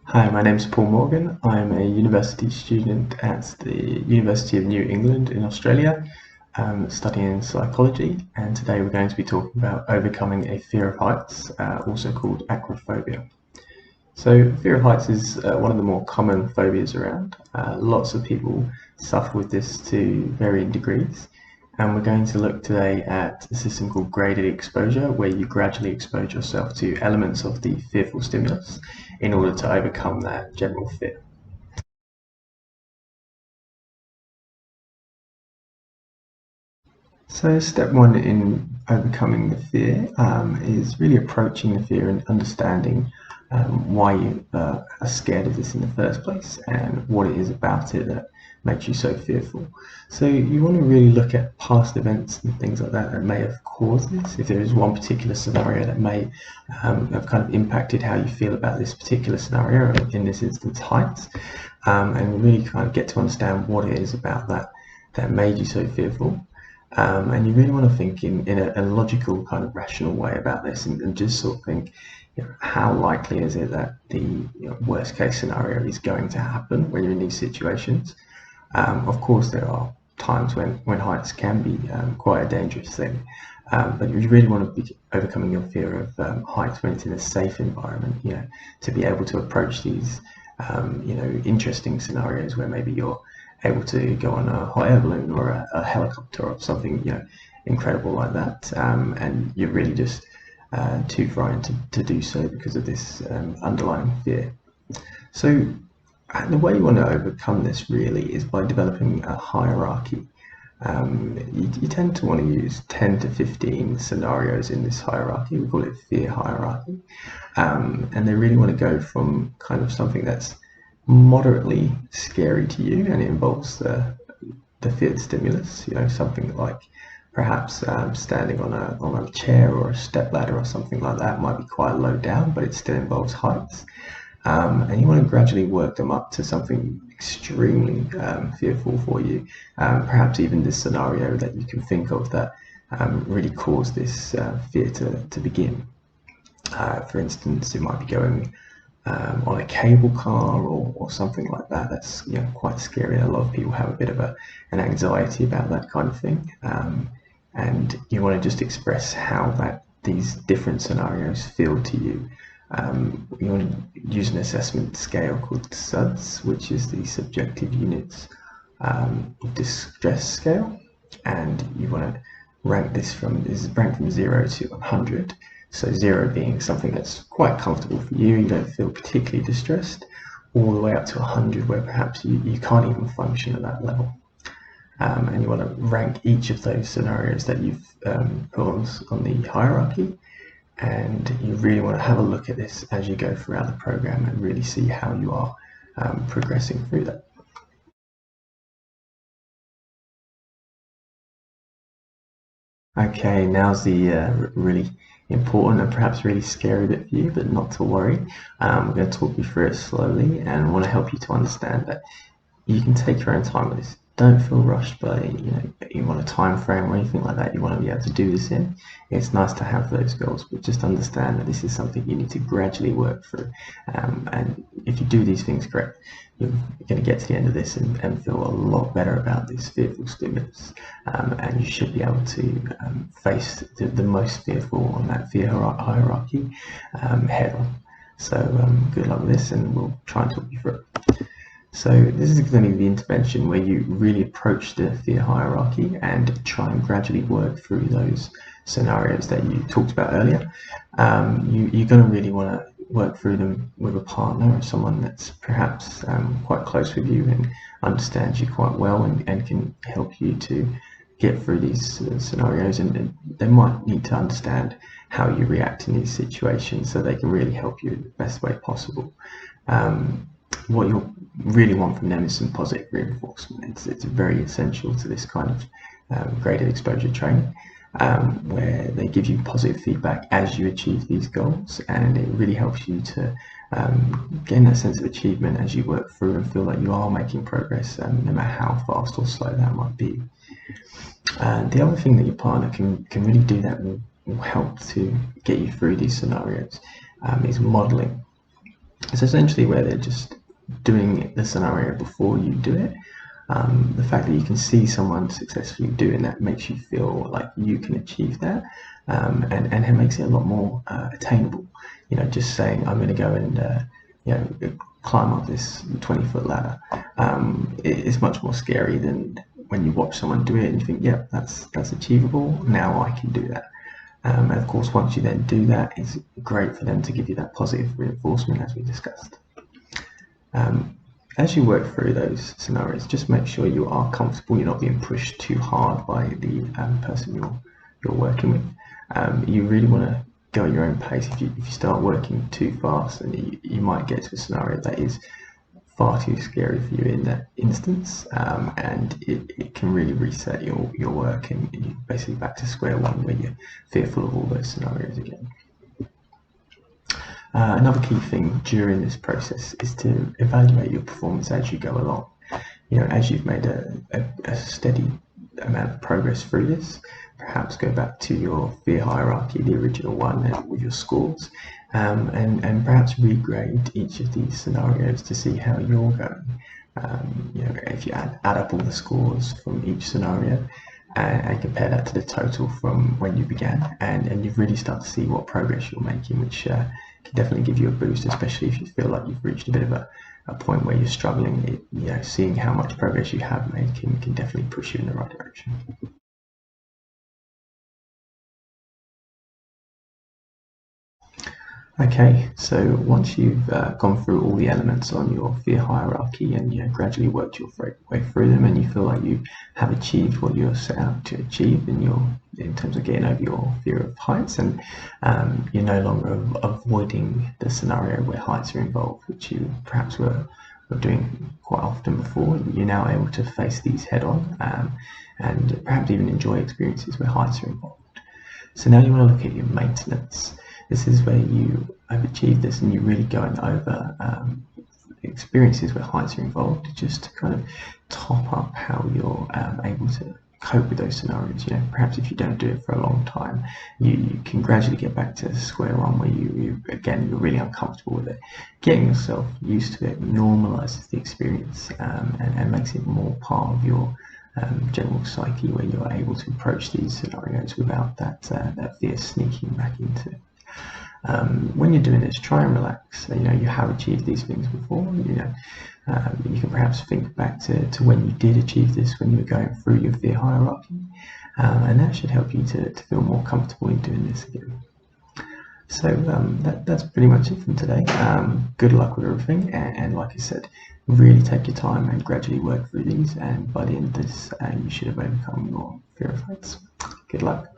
Hi, my name's Paul Morgan. I'm a university student at the University of New England in Australia, studying psychology. And today we're going to be talking about overcoming a fear of heights, also called acrophobia. So, fear of heights is one of the more common phobias around. Lots of people suffer with this to varying degrees. And we're going to look today at a system called graded exposure, where you gradually expose yourself to elements of the fearful stimulus in order to overcome that general fear. So, step one in overcoming the fear is really approaching the fear and understanding why you are scared of this in the first place and what it is about it that makes you so fearful. So, you want to really look at past events and things like that that may have caused this. If there is one particular scenario that may have kind of impacted how you feel about this particular scenario, in this instance, heights, and really kind of get to understand what it is about that that made you so fearful. And you really want to think in a logical kind of rational way about this and just sort of think, how likely is it that the worst case scenario is going to happen when you're in these situations? Of course, there are times when heights can be quite a dangerous thing, but you really want to be overcoming your fear of heights when it's in a safe environment, to be able to approach these, interesting scenarios where maybe you're able to go on a hot air balloon or a helicopter or something, incredible like that, and you're really just too frightened to do so because of this underlying fear. So the way you want to overcome this really is by developing a hierarchy. You tend to want to use 10 to 15 scenarios in this hierarchy. We call it fear hierarchy. And they really want to go from kind of something that's moderately scary to you and it involves the feared stimulus, something like perhaps standing on a chair or a step ladder or something like that might be quite low down, but it still involves heights. And you want to gradually work them up to something extremely fearful for you. Perhaps even this scenario that you can think of that really caused this fear to begin. For instance, it might be going on a cable car or something like that. That's quite scary. A lot of people have a bit of an anxiety about that kind of thing, and you want to just express how that these different scenarios feel to you. You want to use an assessment scale called SUDS, which is the Subjective Units Distress Scale, and you want to rank this is ranked from 0 to 100. So 0 being something that's quite comfortable for you, you don't feel particularly distressed, all the way up to 100 where perhaps you can't even function at that level. And you want to rank each of those scenarios that you've put on the hierarchy, and you really want to have a look at this as you go throughout the program and really see how you are progressing through that. Okay, now's the really important and perhaps really scary bit for you, but not to worry. I'm going to talk you through it slowly and want to help you to understand that you can take your own time with this. Don't feel rushed by you want a time frame or anything like that. You want to be able to do this in. It's nice to have those goals, but just understand that this is something you need to gradually work through. And if you do these things correct, you're going to get to the end of this and feel a lot better about this fearful stimulus. And you should be able to face the most fearful on that fear hierarchy head on. So good luck with this, and we'll try and talk you through it. So this is going to be the intervention where you really approach the fear hierarchy and try and gradually work through those scenarios that you talked about earlier. You're going to really want to work through them with a partner or someone that's perhaps quite close with you and understands you quite well and can help you to get through these scenarios, and they might need to understand how you react in these situations so they can really help you in the best way possible. What you really want from them is some positive reinforcement. It's very essential to this kind of graded exposure training, where they give you positive feedback as you achieve these goals, and it really helps you to gain that sense of achievement as you work through and feel like you are making progress, no matter how fast or slow that might be. The other thing that your partner can really do that will help to get you through these scenarios is modeling. It's essentially where they're just doing the scenario before you do it. The fact that you can see someone successfully doing that makes you feel like you can achieve that, and it makes it a lot more attainable. You know, just saying I'm going to go and climb up this 20-foot ladder is much more scary than when you watch someone do it and you think, yeah, that's achievable. Now I can do that. And of course, once you then do that, it's great for them to give you that positive reinforcement, as we discussed. As you work through those scenarios, just make sure you are comfortable. You're not being pushed too hard by the person you're working with. You really want to go at your own pace. If you start working too fast, and you might get to a scenario that is far too scary for you in that instance, and it can really reset your work, and you're basically back to square one where you're fearful of all those scenarios again. Another key thing during this process is to evaluate your performance as you go along. You know, as you've made a steady amount of progress through this, perhaps go back to your fear hierarchy, the original one, with your scores, and perhaps regrade each of these scenarios to see how you're going. You know, if you add up all the scores from each scenario and compare that to the total from when you began, and you really start to see what progress you're making, which can definitely give you a boost, especially if you feel like you've reached a bit of a point where you're struggling. You know, seeing how much progress you have made can definitely push you in the right direction. Okay, so once you've gone through all the elements on your fear hierarchy and gradually worked your way through them, and you feel like you have achieved what you're set out to achieve in terms of getting over your fear of heights, and you're no longer avoiding the scenario where heights are involved, which you perhaps were doing quite often before. You're now able to face these head on, and perhaps even enjoy experiences where heights are involved. So now you want to look at your maintenance. This is where you have achieved this and you're really going over experiences where heights are involved, just to kind of top up how you're able to cope with those scenarios. You know, perhaps if you don't do it for a long time, you can gradually get back to square one where you're really uncomfortable with it. Getting yourself used to it normalizes the experience and makes it more part of your general psyche, where you're able to approach these scenarios without that fear sneaking back into it. When you're doing this, try and relax. You know, you have achieved these things before. You know, you can perhaps think back to when you did achieve this, when you were going through your fear hierarchy, and that should help you to feel more comfortable in doing this again. So that's pretty much it from today. Good luck with everything, and like I said, really take your time and gradually work through these, and by the end of this, you should have overcome your fear of heights. Good luck.